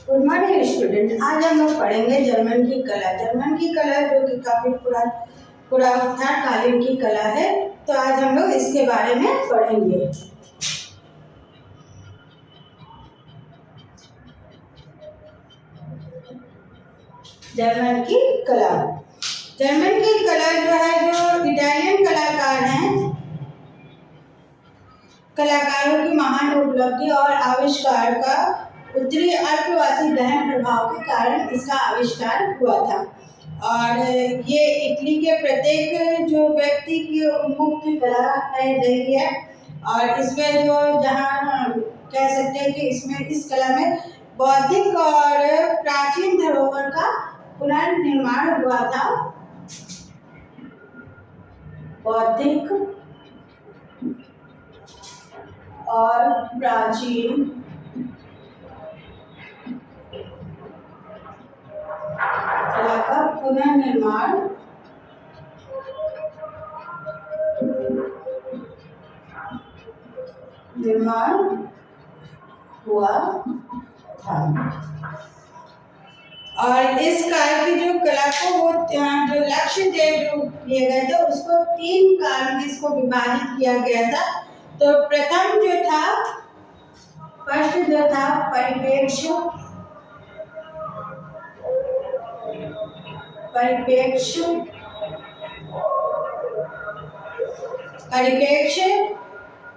Good morning student. आज हम लोग पढ़ेंगे जर्मन की कला। जर्मन की कला जो कि काफ़ी पुरातनकालीन की कला है, तो आज हम लोग इसके बारे में पढ़ेंगे। जर्मन की कला। जर्मन की कला जो है, जो इटालियन कलाकार हैं, कलाकारों की महान उपलब्धि और आविष्कार का उत्तरी अल्पवासी गहन प्रभाव के कारण इसका आविष्कार हुआ था। और ये इटली के प्रत्येक जो व्यक्ति की उन्मुख की कला रही है। और इसमें जो जहाँ कह सकते हैं कि इसमें इस कला में बौद्धिक और प्राचीन धरोहर का पुनर्निर्माण हुआ था। बौद्धिक और प्राचीन कला का पुनर्निर्माण हुआ था। और इस कार्य की जो कला को वो जो लक्ष्य किए गए थे, उसको 3 काल में इसको विभाजित किया गया था। तो प्रथम जो था, फर्स्ट जो था परिप्रेक्ष्य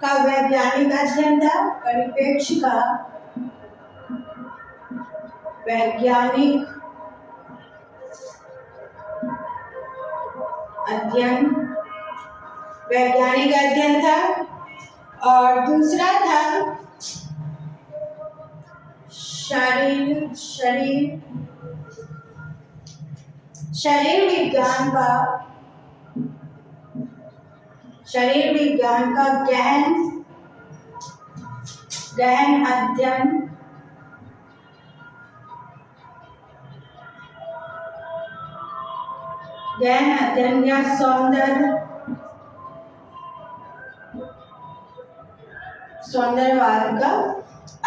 का वैज्ञानिक अध्ययन था। परिप्रेक्ष्य का वैज्ञानिक अध्ययन था। और दूसरा था शरीर विज्ञान का गहन अध्ययन या सौंदर्यवाद का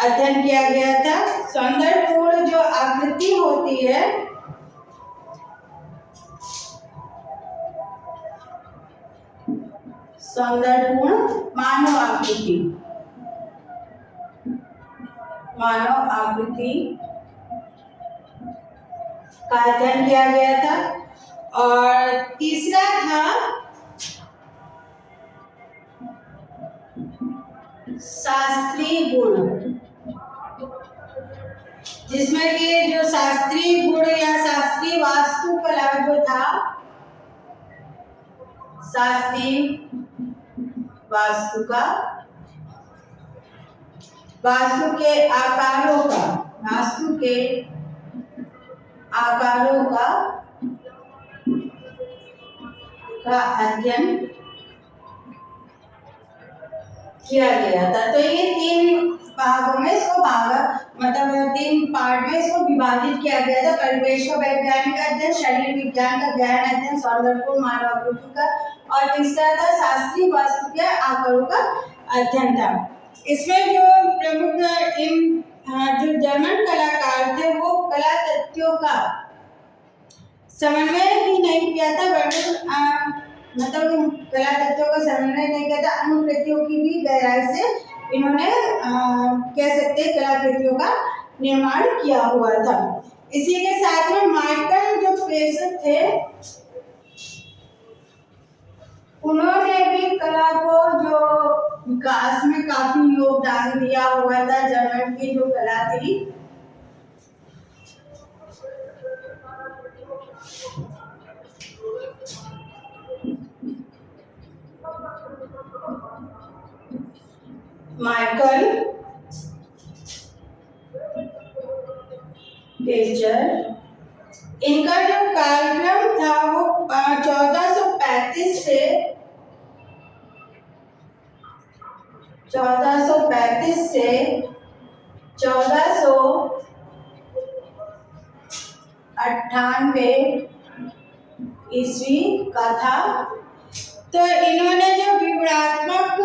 अध्ययन किया गया था। सौंदर्यपूर्ण जो आकृति होती है, सौंदर्यपूर्ण मानव आकृति का अध्ययन किया गया था। और तीसरा था शास्त्रीय गुण, जिसमें कि जो शास्त्रीय गुण या शास्त्रीय वास्तुकला जो था, शास्त्रीय वास्तु के आकारों का अध्ययन किया गया था। तो ये 3 भागों में इसको मतलब 3 पार्ट में इसको विभाजित किया गया था। परिवेश का वैज्ञानिक अध्ययन, शरीर विज्ञान का गहन अध्ययन, सौंदर्यपूर्ण मानव आकृति का, और तीसरा था शास्त्रीय वास्तु के आकारों का अध्ययन था। इसमें जो प्रमुख जो जर्मन कलाकार थे, वो कला तत्वों का समन्वय ही नहीं किया था, मतलब कला तत्वों का समन्वय नहीं किया था, अनुकृतियों की भी गहराई से इन्होंने कह सकते हैं कलाकृतियों का निर्माण किया हुआ था। इसी के साथ में माइकल जो पेसर थे, उन्होंने भी कला को जो विकास में काफी योगदान दिया हुआ था। जर्मन की जो कला थी, माइकल पेसर, इनका जो कार्यक्रम था वो 1435 से 1498 ईस्वी का था। तो इन्होंने जो विवरणात्मक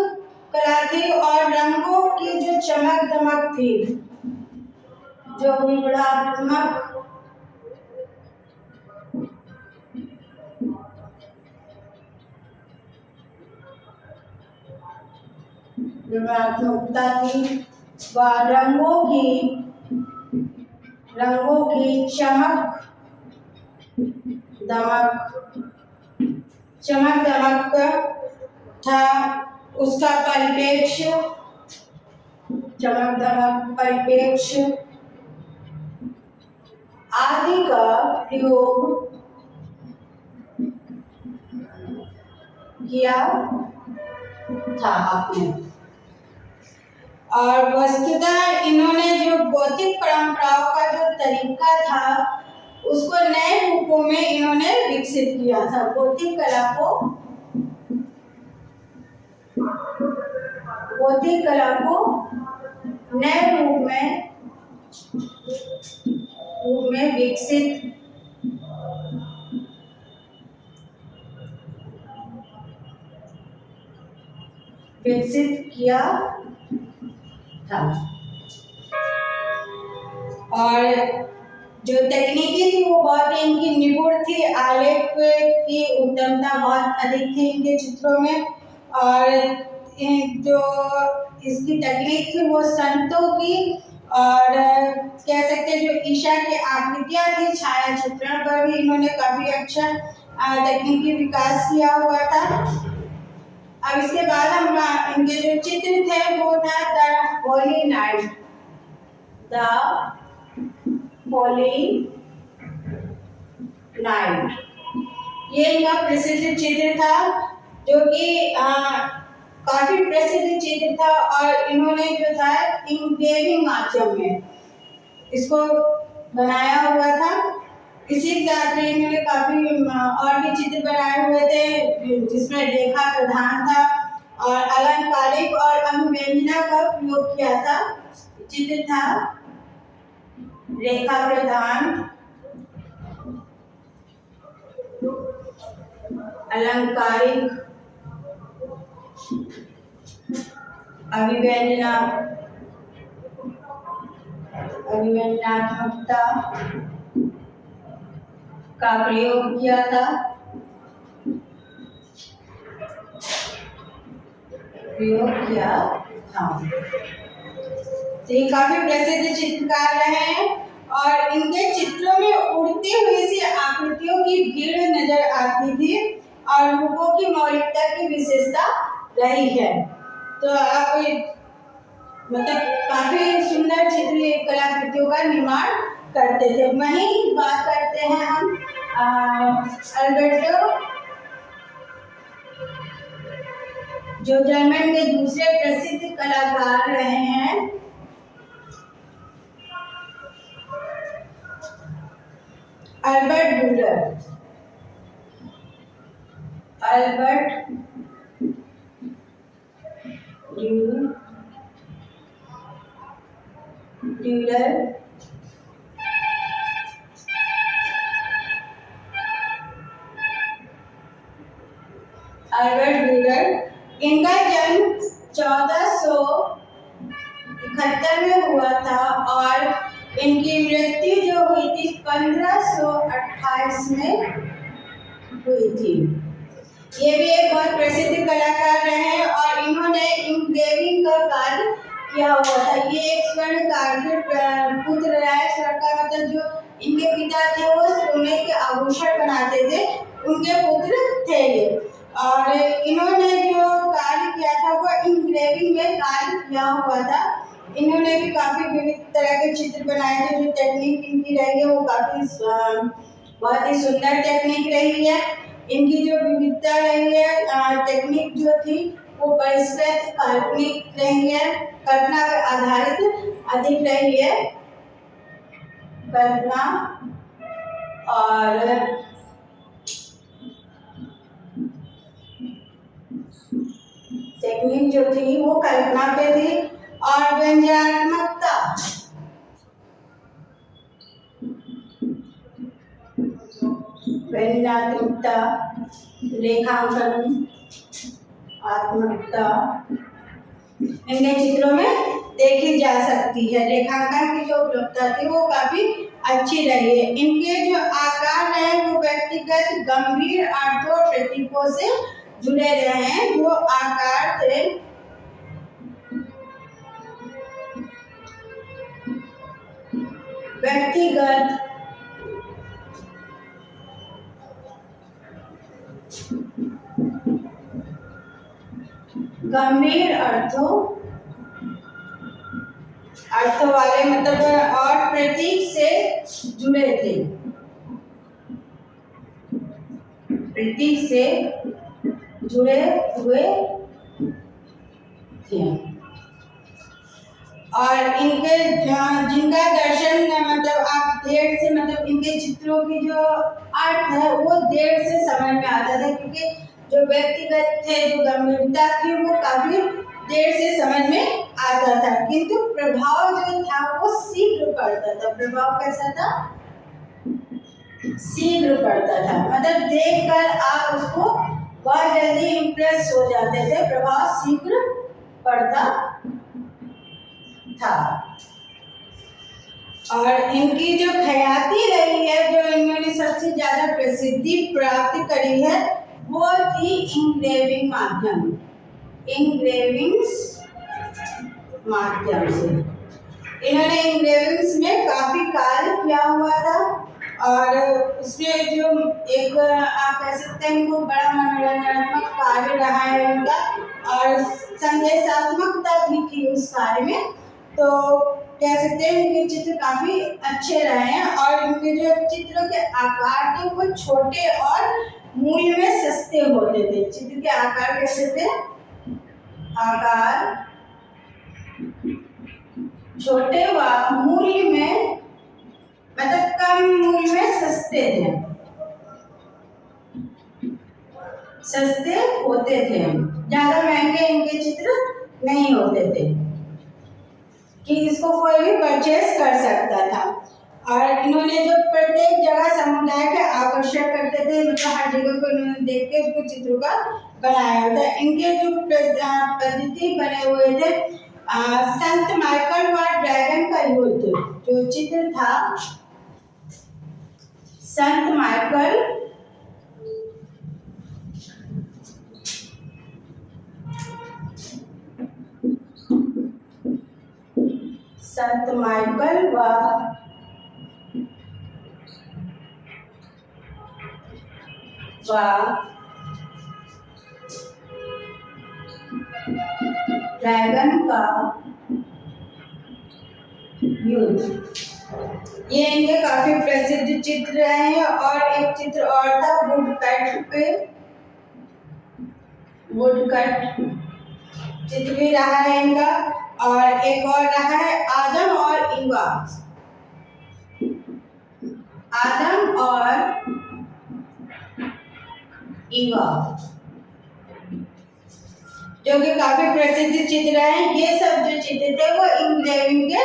कला थी और रंगों की जो चमक दमक थी, जो विवरणात्मक विवरणात्मकता थी व रंगों की चमक दमक था उसका परिप्रेक्ष्य, चमक दमक परिप्रेक्ष्य आदि का प्रयोग किया था आपने। और वस्तुतः इन्होंने जो भौतिक परंपराओं का जो तरीका था उसको नए रूपों में इन्होंने विकसित किया था। भौतिक कला को नए रूप में विकसित किया था। और जो तकनीकी थी वो बहुत इनकी निपुण थी, आलेख की उत्तमता बहुत अधिक थी इनके चित्रों में। और जो इसकी तकनीक थी वो संतों की और कह सकते हैं जो ईशा की आकृतियां थी छाया चित्रण पर भी इन्होंने काफी अच्छा तकनीकी विकास किया हुआ था। अब इसके बाद हम इनके जो चित्र थे वो था द होली नाइट, ये इनका प्रसिद्ध चित्र था जो कि काफी प्रसिद्ध चित्र था। और इन्होंने जो था इंग्रेविंग माध्यम में इसको बनाया हुआ था। इसी के साथ में इन्होंने काफी और भी चित्र बनाए हुए थे जिसमें रेखा प्रधान था और अलंकारिक और अनुव्यंजना का प्रयोग किया था। चित्र था रेखा प्रधान, अलंकारिक, अभिव्यंजनात्मकता का प्रयोग किया था। तो ये काफी प्रसिद्ध चित्रकार रहे हैं और इनके चित्रों में उड़ती हुई सी आकृतियों की भीड़ नजर आती थी और रूपों की मौलिकता की विशेषता रही है। तो आप मतलब काफी सुंदर चित्र कलाकृतियों का निर्माण करते थे। वहीं बात करते हैं हम अल्बर्टो, जो जर्मन के दूसरे प्रसिद्ध कलाकार रहे हैं। अल्बर्ट ड्यूलर इनका जन्म 1471 में हुआ था और इनकी मृत्यु जो हुई थी 1528 में हुई थी। ये भी एक बहुत प्रसिद्ध कलाकार रहे हैं और इन्होंने इंग्रेविंग का कार्य किया हुआ था। ये एक स्वर्णकार के पुत्र रहे। स्वर्ण का मतलब जो इनके पिता थे वो सोने के आभूषण बनाते थे, उनके पुत्र थे ये। और इन्होंने जो कार्य किया था वो इंग्रेविंग में कार्य किया हुआ था। इन्होंने भी काफी विविध तरह के चित्र बनाए थे। जो टेक्निक इनकी रही है वो काफी बहुत ही सुंदर टेक्निक रही है। इनकी जो विविधता रही है, टेक्निक जो थी वो परिष्कृत काल्पनिक रही है, कल्पना पर आधारित अधिक रही है। कल्पना और टेक्निक जो थी वो कल्पना पे थी और व्यंजनात्मकता रेखांकन आत्मकता इनके चित्रों में देखी जा सकती है। रेखांकन की जो उपलब्धता थी वो काफी अच्छी रही है। इनके जो आकार रहे वो व्यक्तिगत गंभीर अर्थों और प्रतीकों से जुड़े रहे हैं। जो आकार थे व्यक्तिगत गंभीर अर्थों वाले मतलब और प्रतीक से जुड़े थे, प्रतीक से जुड़े हुए थे। और इनके जिनका दर्शन मतलब आप देर से मतलब इनके चित्रों की जो अर्थ है वो देर से समझ में आता था, क्योंकि जो व्यक्तिगत थे जो गंभीरता थी वो काफी देर से समझ में आता था, किंतु प्रभाव जो था वो शीघ्र पड़ता था। प्रभाव कैसा था? शीघ्र पड़ता था, मतलब देखकर आप उसको बहुत जल्दी इम्प्रेस हो जाते थे। प्रभाव शीघ्र पड़ता था। और इनकी जो ख्याति रही है, जो इन्होंने सबसे ज्यादा प्रसिद्धि प्राप्त करी है, वो थी इंग्रेविंग माध्यम, इंग्रेविंग्स माध्यम से। इन्होंने इंग्रेविंग्स में काफी कार्य किया हुआ था और उसमें जो एक आप कह सकते हैं इनको बड़ा मनोरंजनात्मक कार्य रहा है उनका, और संदेशात्मकता भी थी उस कार्य में। तो कह सकते हैं इनके चित्र काफी अच्छे रहे हैं और इनके जो चित्रों के आकार थे वो छोटे और मूल्य में सस्ते होते थे। चित्र के आकार कैसे थे? आकार छोटे व मूल्य में मतलब कम मूल्य में सस्ते थे, सस्ते होते थे। ज्यादा महंगे इनके चित्र नहीं होते थे कि इसको कोई भी परचेस कर सकता था। और इन्होंने जो प्रत्येक जगह समुदाय के आकर्षण करते थे, मतलब हर जगह को इन्होंने देख के उसको चित्रों का बनाया था। इनके जो पद्धति बने हुए थे संत माइकल व ड्रैगन का युद्ध, जो चित्र था संत माइकल व ड्रैगन का युद्ध, ये इनके काफी प्रसिद्ध चित्र हैं। और एक चित्र और था वुडकट चित्र भी रहा है इनका। और एक और रहा है आदम और ईवा, आदम और ईवा, जो कि काफी प्रसिद्ध चित्र हैं। ये सब जो चित्र थे वो इंग्रेविंग के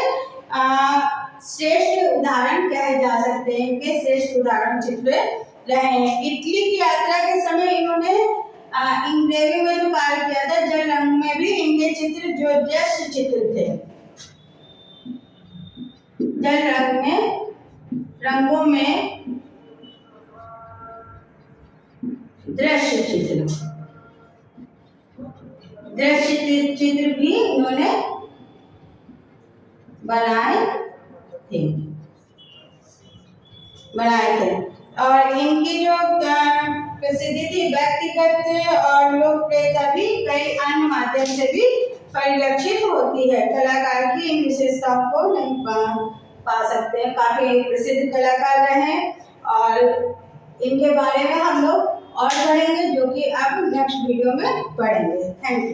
श्रेष्ठ उदाहरण कहे जा सकते हैं, इनके श्रेष्ठ उदाहरण चित्र रहे हैं। इटली की यात्रा के समय इन्होंने इंग्रेविंग में जो कार्य किया था, जल रंग में भी इनके चित्र जो दृश्य चित्र थे, जल रंग में रंगों में दृश्य चित्र भी इन्होंने बनाए थे। और इनकी जो प्रसिद्धि थी व्यक्तिगत और लोकप्रियता भी कई अन्य माध्यम से भी परिलक्षित होती है। कलाकार की इन विशेषताओं को नहीं पा सकते हैं। काफी प्रसिद्ध कलाकार रहे और इनके बारे में हम लोग और पढ़ेंगे, जो कि आप नेक्स्ट वीडियो में पढ़ेंगे। Thank you.